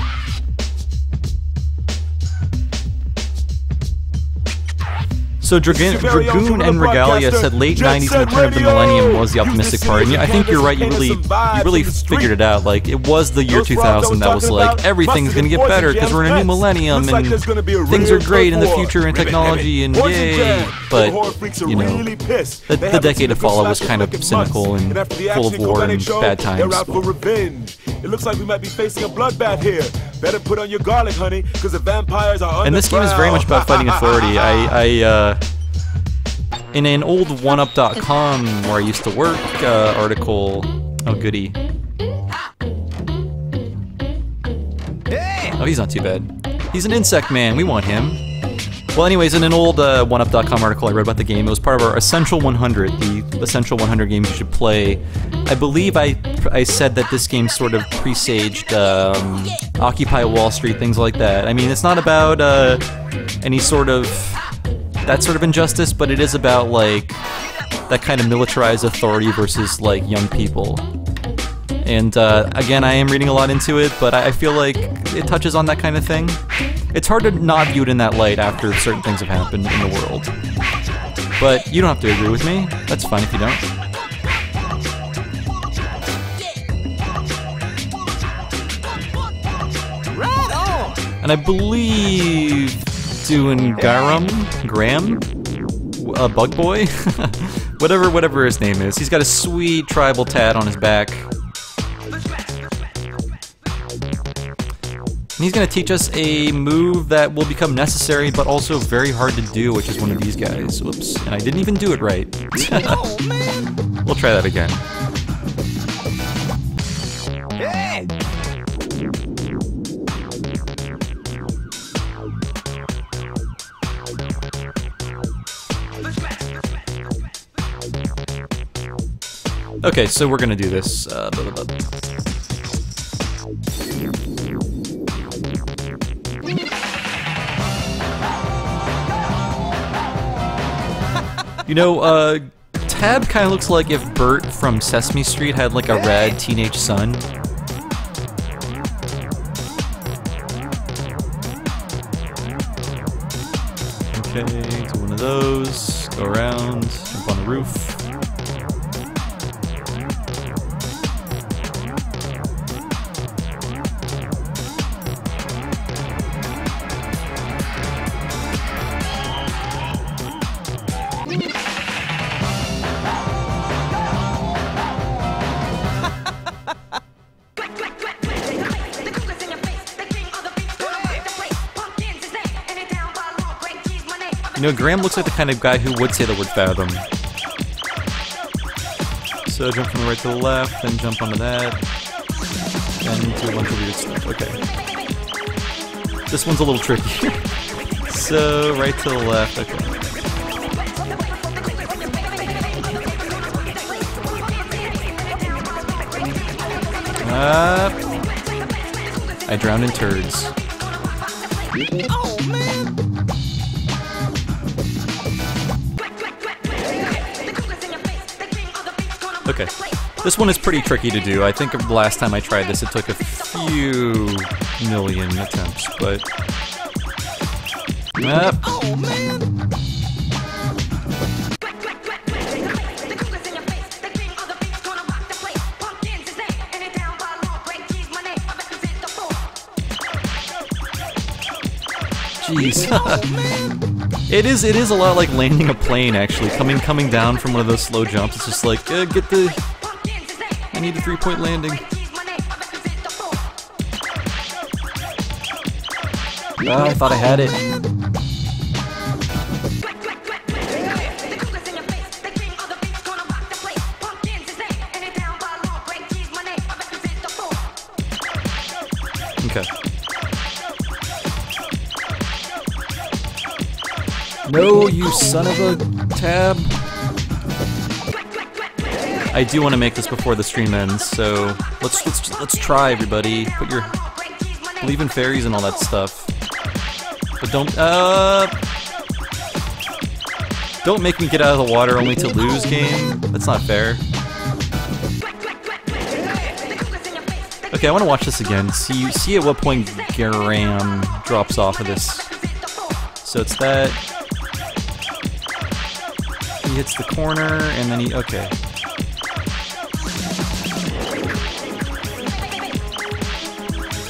So Dragoon and Regalia said late 90s and the turn of the millennium was the optimistic part. And I think you're right, you really figured it out. Like, it was the year 2000 that was like, everything's gonna get better because we're in a new millennium and things are great in the future and technology and yay. But, you know, the decade to follow was kind of cynical and full of war and bad times. It looks like we might be facing a bloodbath here. Better put on your garlic, honey, because the vampires are on. And this game is very much about fighting authority. In an old oneup.com where I used to work article. Oh, goody. Oh, he's not too bad. He's an insect man. We want him. Well, anyways, in an old oneup.com article I read about the game, it was part of our Essential 100, the Essential 100 games you should play. I believe I said that this game sort of presaged Occupy Wall Street, things like that. I mean, it's not about any sort of that sort of injustice, but it is about like that kind of militarized authority versus like young people. And again, I am reading a lot into it, but I feel like it touches on that kind of thing. It's hard to not view it in that light after certain things have happened in the world. But you don't have to agree with me. That's fine if you don't. Right on. And I believe doing Graham, Bug Boy, whatever his name is. He's got a sweet tribal tat on his back. And he's going to teach us a move that will become necessary, but also very hard to do, which is one of these guys. Whoops. And I didn't even do it right. Oh, man. We'll try that again. Hey. Okay, so we're going to do this. You know, Tab kind of looks like if Bert from Sesame Street had like a rad teenage son. Okay, do one of those, go around, jump on the roof. You know, Graham looks like the kind of guy who would say the word fathom. So jump from the right to the left, then jump onto that, then do a bunch of weird stuff. Okay. This one's a little tricky. So, right to the left, okay. I drowned in turds. Oh, man. Okay. This one is pretty tricky to do. I think the last time I tried this, it took a few million attempts, but... Oh, man. Jeez. It is a lot like landing a plane, actually. Coming down from one of those slow jumps. It's just like, I need a 3-point landing. I thought I had it. Okay. No, you son of a tab. I do want to make this before the stream ends, so let's try, everybody. Put your believe in fairies and all that stuff. But don't make me get out of the water only to lose, game. That's not fair. Okay, I want to watch this again. See at what point Garam drops off of this. So it's that. He hits the corner, and then okay.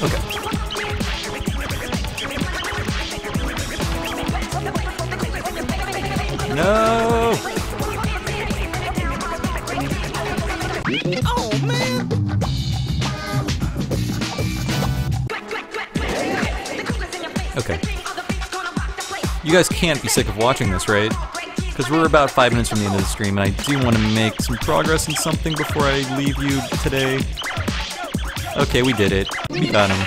Okay. No! Oh, man. Okay. You guys can't be sick of watching this, right? Because we're about 5 minutes from the end of the stream, and I do want to make some progress in something before I leave you today. Okay, we did it. We got him.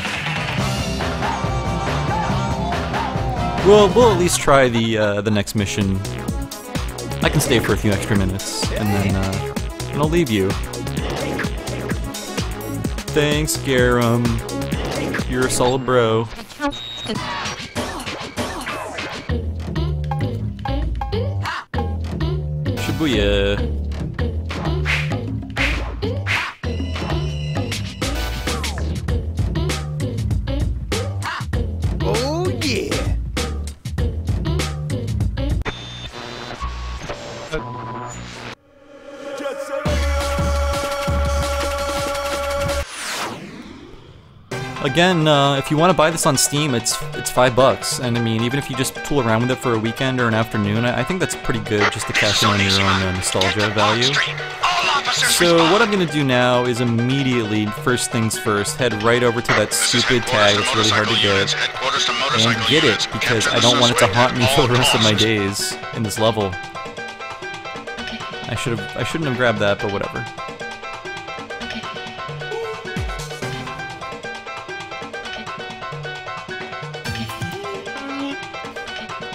We'll at least try the next mission. I can stay for a few extra minutes, and then I'll leave you. Thanks, Garam. You're a solid bro. Shibuya. Oh, yeah. Again, if you want to buy this on Steam, it's $5, and I mean, even if you just tool around with it for a weekend or an afternoon, I think that's pretty good just to cash in on your own nostalgia value. So what I'm going to do now is immediately, first things first, head right over to that stupid tag that's really hard to get, and get it, because I don't want it to haunt me for the rest of my days in this level. I shouldn't have grabbed that, but whatever.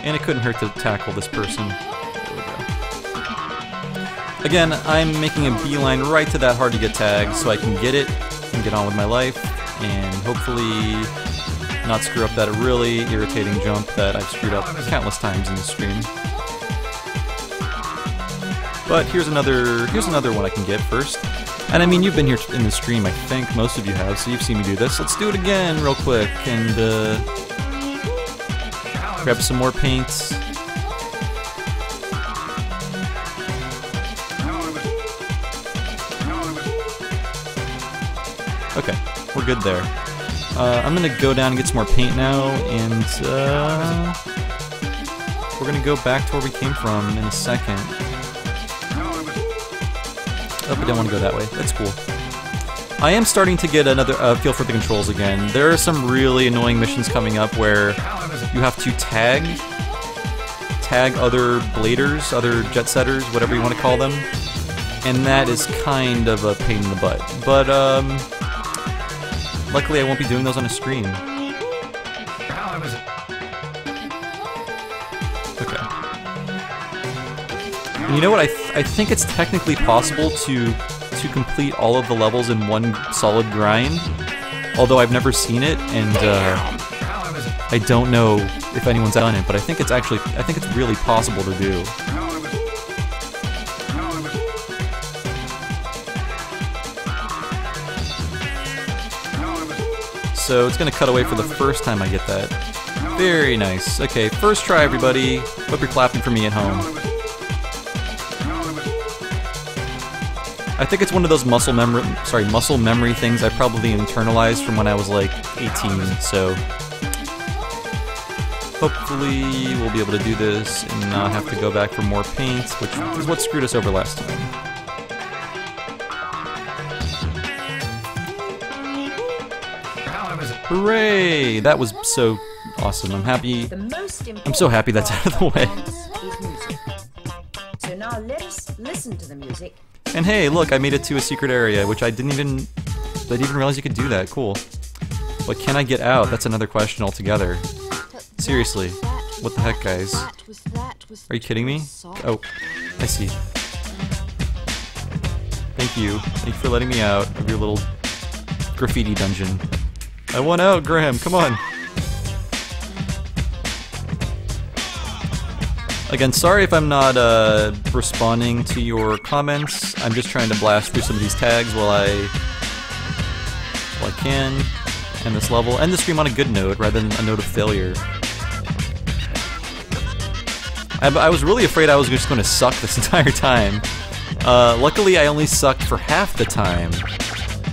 And it couldn't hurt to tackle this person. There we go. Again, I'm making a beeline right to that hard-to-get tag so I can get it and get on with my life, and hopefully not screw up that really irritating jump that I've screwed up countless times in this stream. But here's another one I can get first. And I mean, you've been here in the stream, I think most of you have, so you've seen me do this. Let's do it again real quick, and grab some more paints. Okay, we're good there. I'm gonna go down and get some more paint now, and we're gonna go back to where we came from in a second. Oh, we don't want to go that way. That's cool. I am starting to get another feel for the controls again. There are some really annoying missions coming up where you have to tag other bladers, other jet setters, whatever you want to call them, and that is kind of a pain in the butt. But luckily I won't be doing those on a stream. Okay. And you know what? I think it's technically possible to to complete all of the levels in one solid grind. Although I've never seen it, and I don't know if anyone's done it, but I think it's really possible to do. So it's gonna cut away for the first time I get that. Very nice. Okay, first try, everybody. Hope you're clapping for me at home. I think it's one of those muscle memory things I probably internalized from when I was like 18, so hopefully we'll be able to do this and not have to go back for more paint, which is what screwed us over last time. Hooray! That was so awesome. I'm happy. I'm so happy that's out of the way. So now let us listen to the music. And hey, look, I made it to a secret area, which I didn't even realize you could do that. Cool. But can I get out? That's another question altogether. Seriously. What the heck, guys? Are you kidding me? Oh, I see. Thank you. Thank you for letting me out of your little graffiti dungeon. I want out, Graham. Come on. Again, sorry if I'm not responding to your comments. I'm just trying to blast through some of these tags while I can end this level. End the stream on a good note rather than a note of failure. I was really afraid I was just going to suck this entire time. Luckily, I only sucked for half the time,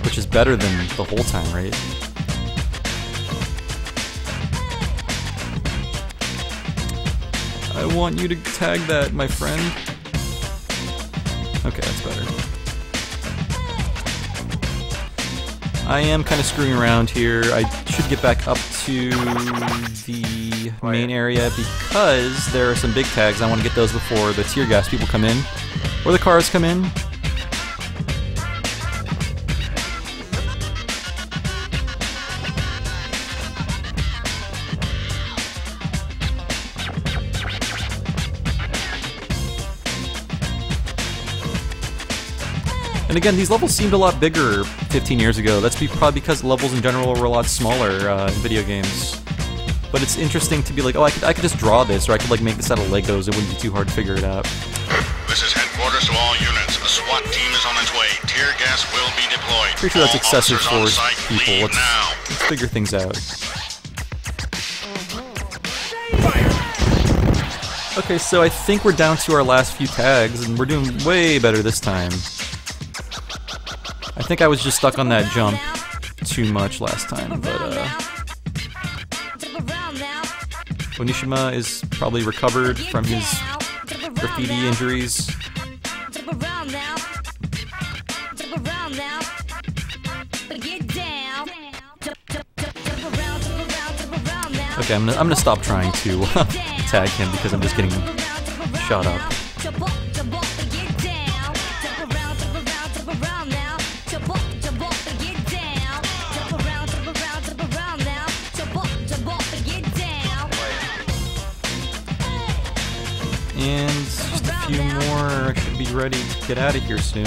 which is better than the whole time, right? I want you to tag that, my friend. Okay, that's better. I am kind of screwing around here. I should get back up to the main area because there are some big tags. I want to get those before the tear gas people come in, or the cars come in. And again, these levels seemed a lot bigger 15 years ago. That's probably because levels in general were a lot smaller in video games. But it's interesting to be like, oh, I could just draw this, or I could like make this out of Legos. It wouldn't be too hard to figure it out. This is headquarters to all units. The SWAT team is on its way. Tear gas will be deployed. Pretty sure that's All excessive officers on for site, people. leave now. Let's figure things out. Okay, so I think we're down to our last few tags, and we're doing way better this time. I think I was just stuck on that jump too much last time, but Onishima is probably recovered from his graffiti injuries. Okay, I'm gonna stop trying to tag him because I'm just getting shot up. And just a few more, I should be ready to get out of here soon.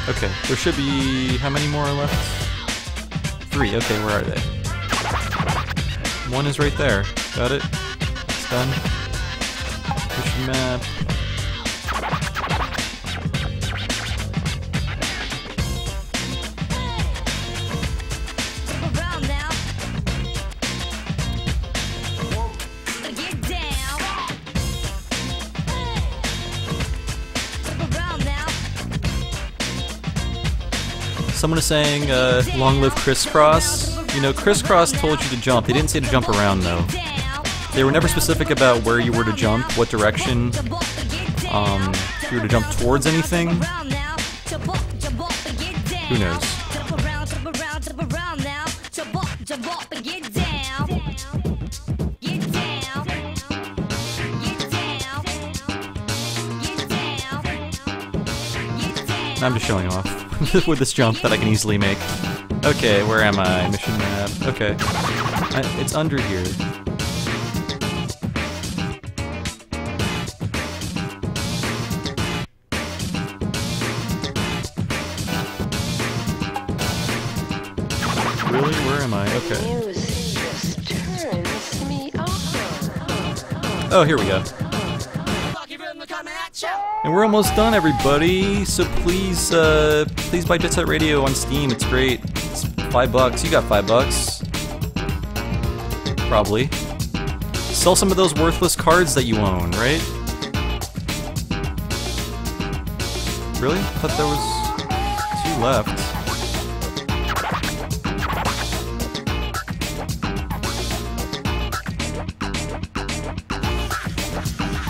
Okay, there should be, how many more are left? 3, okay, where are they? 1 is right there, got it? It's done. Push map. Someone is saying, long live Crisscross. You know, Crisscross told you to jump. They didn't say to jump around, though. They were never specific about where you were to jump, what direction, if you were to jump towards anything. Who knows? I'm just showing off. with this jump that I can easily make. Okay, where am I? Mission map. Okay. It's under here. Really? Where am I? Okay. Oh, here we go. And we're almost done, everybody. So please, please buy Jet Set Radio on Steam. It's great. It's $5. You got $5. Probably. Sell some of those worthless cards that you own, right? Really? I thought there was 2 left.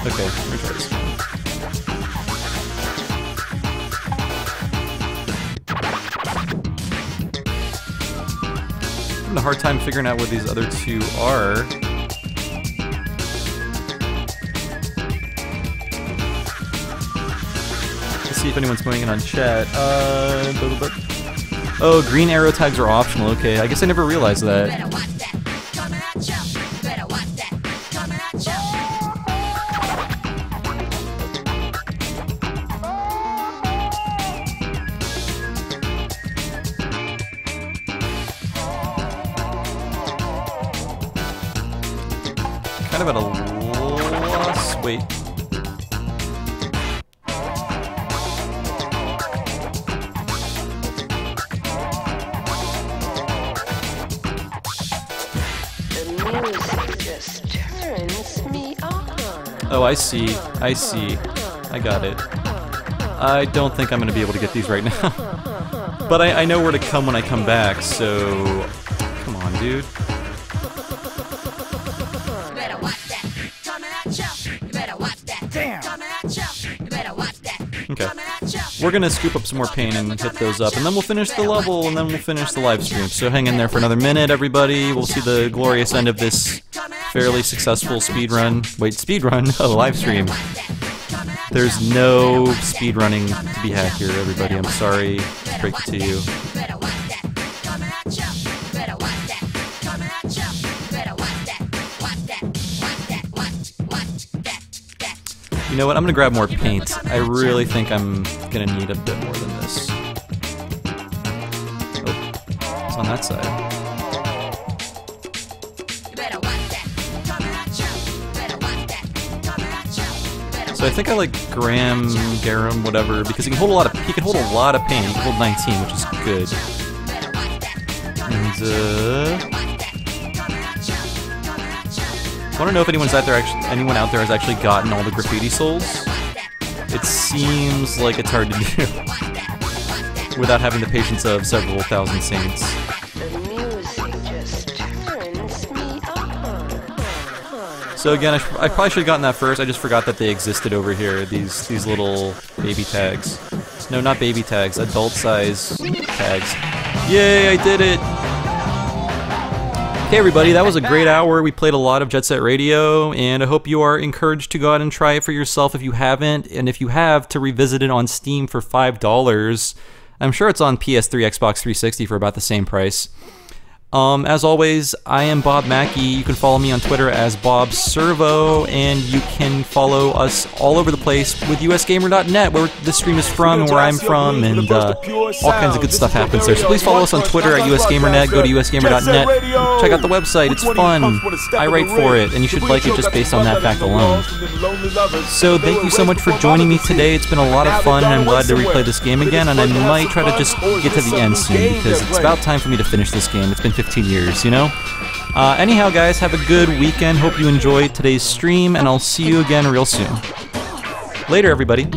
Okay, let me try this one. I'm having a hard time figuring out what these other 2 are. Let's see if anyone's going in on chat. Oh, green arrow tags are optional. Okay, I guess I never realized that. Kind of at a loss. Wait. The music just turns me on. Oh, I see. I see. I got it. I don't think I'm going to be able to get these right now. But I know where to come when I come back, so... Come on, dude. Okay. We're gonna scoop up some more paint and hit those up, and then we'll finish the level, and then we'll finish the live stream. So hang in there for another minute, everybody. We'll see the glorious end of this fairly successful speedrun. Wait, speedrun? Oh, live stream. There's no speedrunning to be had here, everybody. I'm sorry to break it to you. You know what? I'm gonna grab more paint. I really think I'm gonna need a bit more than this. Oh, it's on that side. So I think I like Garam, whatever, because he can hold a lot of paint. He can hold 19, which is good. And I want to know if anyone out there has actually gotten all the graffiti souls. It seems like it's hard to do without having the patience of several thousand saints. So again, I probably should have gotten that first. I just forgot that they existed over here. These little baby tags. No, not baby tags. Adult size tags. Yay! I did it. Okay, everybody, that was a great hour. We played a lot of Jet Set Radio, and I hope you are encouraged to go out and try it for yourself if you haven't, and if you have, to revisit it on Steam for $5. I'm sure it's on PS3, Xbox 360 for about the same price. As always, I am Bob Mackey. You can follow me on Twitter as Bob Servo, and you can follow us all over the place with USgamer.net, where this stream is from and where I'm from, and all kinds of good stuff happens there. So please follow us on Twitter at USgamer.net. Go to USgamer.net. Check out the website. It's fun. I write for it, and you should like it just based on that fact alone. So thank you so much for joining me today. It's been a lot of fun, and I'm glad to replay this game again, and I might try to just get to the end soon, because it's about time for me to finish this game. It's been 15 years, you know? Anyhow, guys, have a good weekend. Hope you enjoyed today's stream, and I'll see you again real soon. Later, everybody.